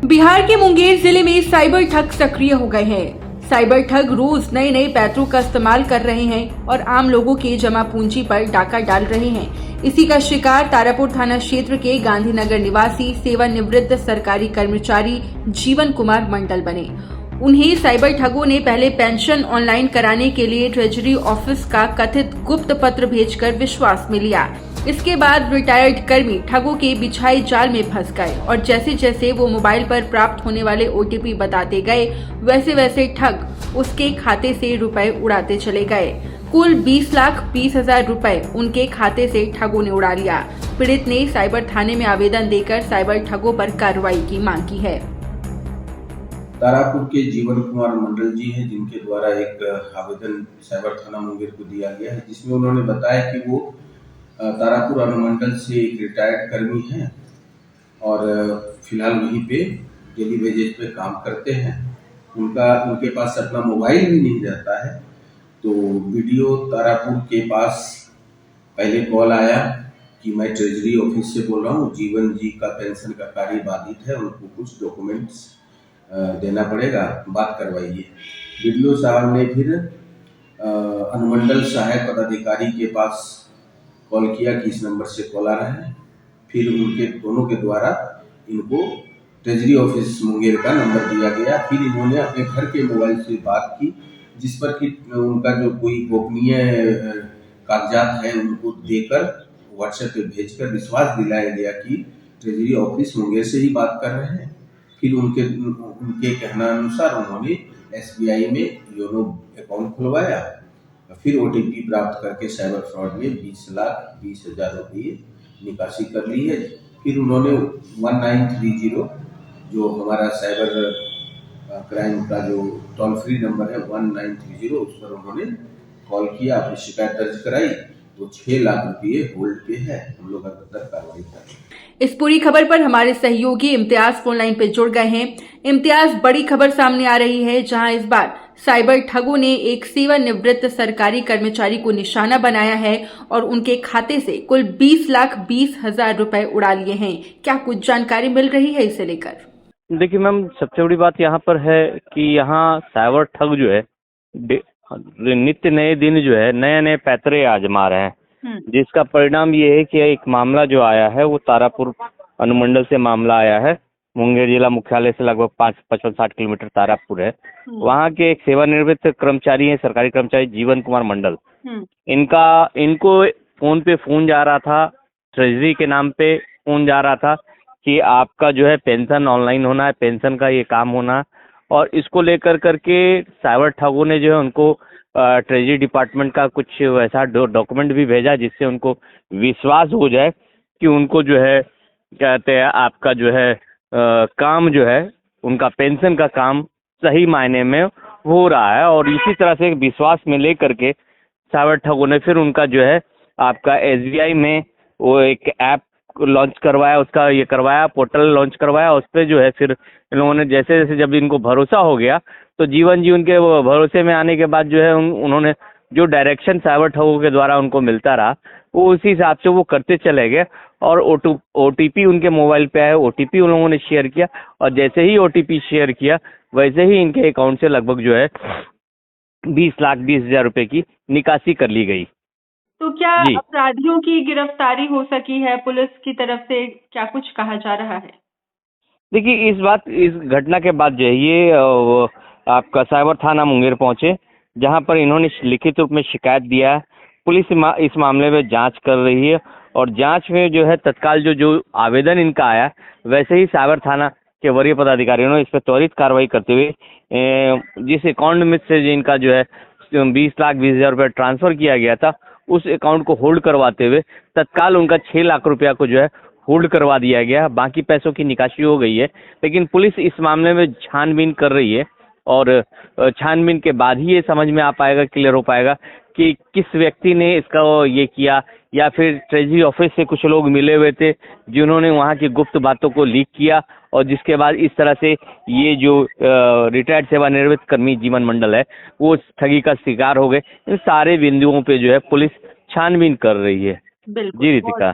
बिहार के मुंगेर जिले में साइबर ठग सक्रिय हो गए हैं। साइबर ठग रोज नए नए पैंतरों का इस्तेमाल कर रहे हैं और आम लोगों के जमा पूंजी पर डाका डाल रहे हैं। इसी का शिकार तारापुर थाना क्षेत्र के गांधीनगर निवासी सेवानिवृत्त सरकारी कर्मचारी जीवन कुमार मंडल बने। उन्हें साइबर ठगों ने पहले पेंशन ऑनलाइन कराने के लिए ट्रेजरी ऑफिस का कथित गुप्त पत्र भेजकर विश्वास में लिया। इसके बाद रिटायर्ड कर्मी ठगों के बिछाए जाल में फंस गए और जैसे जैसे वो मोबाइल पर प्राप्त होने वाले ओटीपी बताते गए, वैसे वैसे ठग उसके खाते से रुपए उड़ाते चले गए। कुल 20,20,000 रुपए उनके खाते से ठगों ने उड़ा लिया। पीड़ित ने साइबर थाने में आवेदन देकर साइबर ठगों पर कार्रवाई की मांग की है। तारापुर के जीवन कुमार मंडल जी हैं, जिनके द्वारा एक आवेदन साइबर थाना मुंगेर को दिया गया है, जिसमें उन्होंने बताया कि वो तारापुर अनुमंडल से एक रिटायर्ड कर्मी हैं और फिलहाल वहीं पे डेली वेजेस पे काम करते हैं। उनके पास अपना मोबाइल भी नहीं रहता है। तो वीडियो तारापुर के पास पहले कॉल आया कि मैं ट्रेजरी ऑफिस से बोल रहा हूँ, जीवन जी का पेंशन का कार्य बाधित है, उनको कुछ डॉक्यूमेंट्स देना पड़ेगा, बात करवाइए। वीडियो साहब ने फिर अनुमंडल सहायक पदाधिकारी के पास कॉल किया कि इस नंबर से कॉल आ रहा है। फिर उनके दोनों के द्वारा इनको ट्रेजरी ऑफिस मुंगेर का नंबर दिया गया। फिर इन्होंने अपने घर के मोबाइल से बात की, जिस पर कि उनका जो कोई गोपनीय कागजात है उनको देकर व्हाट्सएप पे भेजकर विश्वास दिलाया गया कि ट्रेजरी ऑफिस मुंगेर से ही बात कर रहे हैं। फिर उनके कहना अनुसार उन्होंने SBI में योनो अकाउंट खुलवाया। फिर OTP प्राप्त करके साइबर फ्रॉड में 20,20,000 रुपये निकासी कर ली है। फिर उन्होंने 1930 जो हमारा साइबर क्राइम का जो टोल फ्री नंबर है 1930, उस पर उन्होंने कॉल किया, अपनी शिकायत दर्ज कराई। तो 6 लाख रुपये होल्ड पे है, हम लोग अंतर कार्रवाई कर रहे हैं। इस पूरी खबर पर हमारे सहयोगी इम्तियाज फोन लाइन पे जुड़ गए हैं। इम्तियाज, बड़ी खबर सामने आ रही है जहां इस बार साइबर ठगों ने एक सेवानिवृत्त सरकारी कर्मचारी को निशाना बनाया है और उनके खाते से कुल 20,20,000 रुपए उड़ा लिए हैं। क्या कुछ जानकारी मिल रही है इसे लेकर? देखिए मैम, सबसे बड़ी बात यहाँ पर है कि यहाँ साइबर ठग जो है नित्य नए दिन जो है नए नए पैतरे आजमा रहे हैं, जिसका परिणाम ये है कि एक मामला जो आया है वो तारापुर अनुमंडल से मामला आया है। मुंगेर जिला मुख्यालय से लगभग 55-60 किलोमीटर तारापुर है। वहाँ के एक सेवानिवृत्त कर्मचारी हैं, सरकारी कर्मचारी जीवन कुमार मंडल। इनको फोन पे फोन जा रहा था, ट्रेजरी के नाम पे फोन जा रहा था कि आपका जो है पेंशन ऑनलाइन होना है, पेंशन का ये काम होना। और इसको लेकर करके साइबर ठगों ने जो है उनको ट्रेजरी डिपार्टमेंट का कुछ वैसा डॉक्यूमेंट भी भेजा जिससे उनको विश्वास हो जाए कि उनको जो है कहते हैं आपका जो है काम जो है उनका पेंशन का काम सही मायने में हो रहा है। और इसी तरह से विश्वास में लेकर के साइबर ठगों ने फिर उनका जो है आपका SBI में वो एक ऐप लॉन्च करवाया, उसका ये करवाया, पोर्टल लॉन्च करवाया। उस पर जो है फिर इन लोगों ने जैसे जैसे जब इनको भरोसा हो गया तो जीवन जी उनके भरोसे में आने के बाद जो है उन्होंने जो डायरेक्शन साइबर ठगों के द्वारा उनको मिलता रहा वो उसी हिसाब से वो करते चले गए। और OTP उनके मोबाइल पे आया, OTP उन लोगों ने शेयर किया और जैसे ही OTP शेयर किया वैसे ही इनके अकाउंट से लगभग जो है 20,20,000 रुपए की निकासी कर ली गई। तो क्या अपराधियों की गिरफ्तारी हो सकी है? पुलिस की तरफ से क्या कुछ कहा जा रहा है? देखिए, इस घटना के बाद जो है ये आपका साइबर थाना मुंगेर पहुंचे, जहां पर इन्होंने लिखित रूप में शिकायत दिया है। पुलिस इस मामले में जांच कर रही है और जांच में जो है तत्काल जो आवेदन इनका आया वैसे ही साइबर थाना के वरीय पदाधिकारियों ने इस पर त्वरित कार्रवाई करते हुए जिस अकाउंट में से इनका जो है 20,20,000 रुपये ट्रांसफर किया गया था उस अकाउंट को होल्ड करवाते हुए तत्काल उनका 6 लाख रुपया को जो है होल्ड करवा दिया गया। बाकी पैसों की निकासी हो गई है, लेकिन पुलिस इस मामले में छानबीन कर रही है और छानबीन के बाद ही ये समझ में आ पाएगा, क्लियर हो पाएगा कि किस व्यक्ति ने इसका ये किया, या फिर ट्रेजरी ऑफिस से कुछ लोग मिले हुए थे जिन्होंने वहाँ की गुप्त बातों को लीक किया और जिसके बाद इस तरह से ये जो रिटायर्ड सेवानिवृत्त कर्मी जीवन मंडल है वो ठगी का शिकार हो गए। इन सारे बिंदुओं पे जो है पुलिस छानबीन कर रही है। बिल्कुल जी रितिका।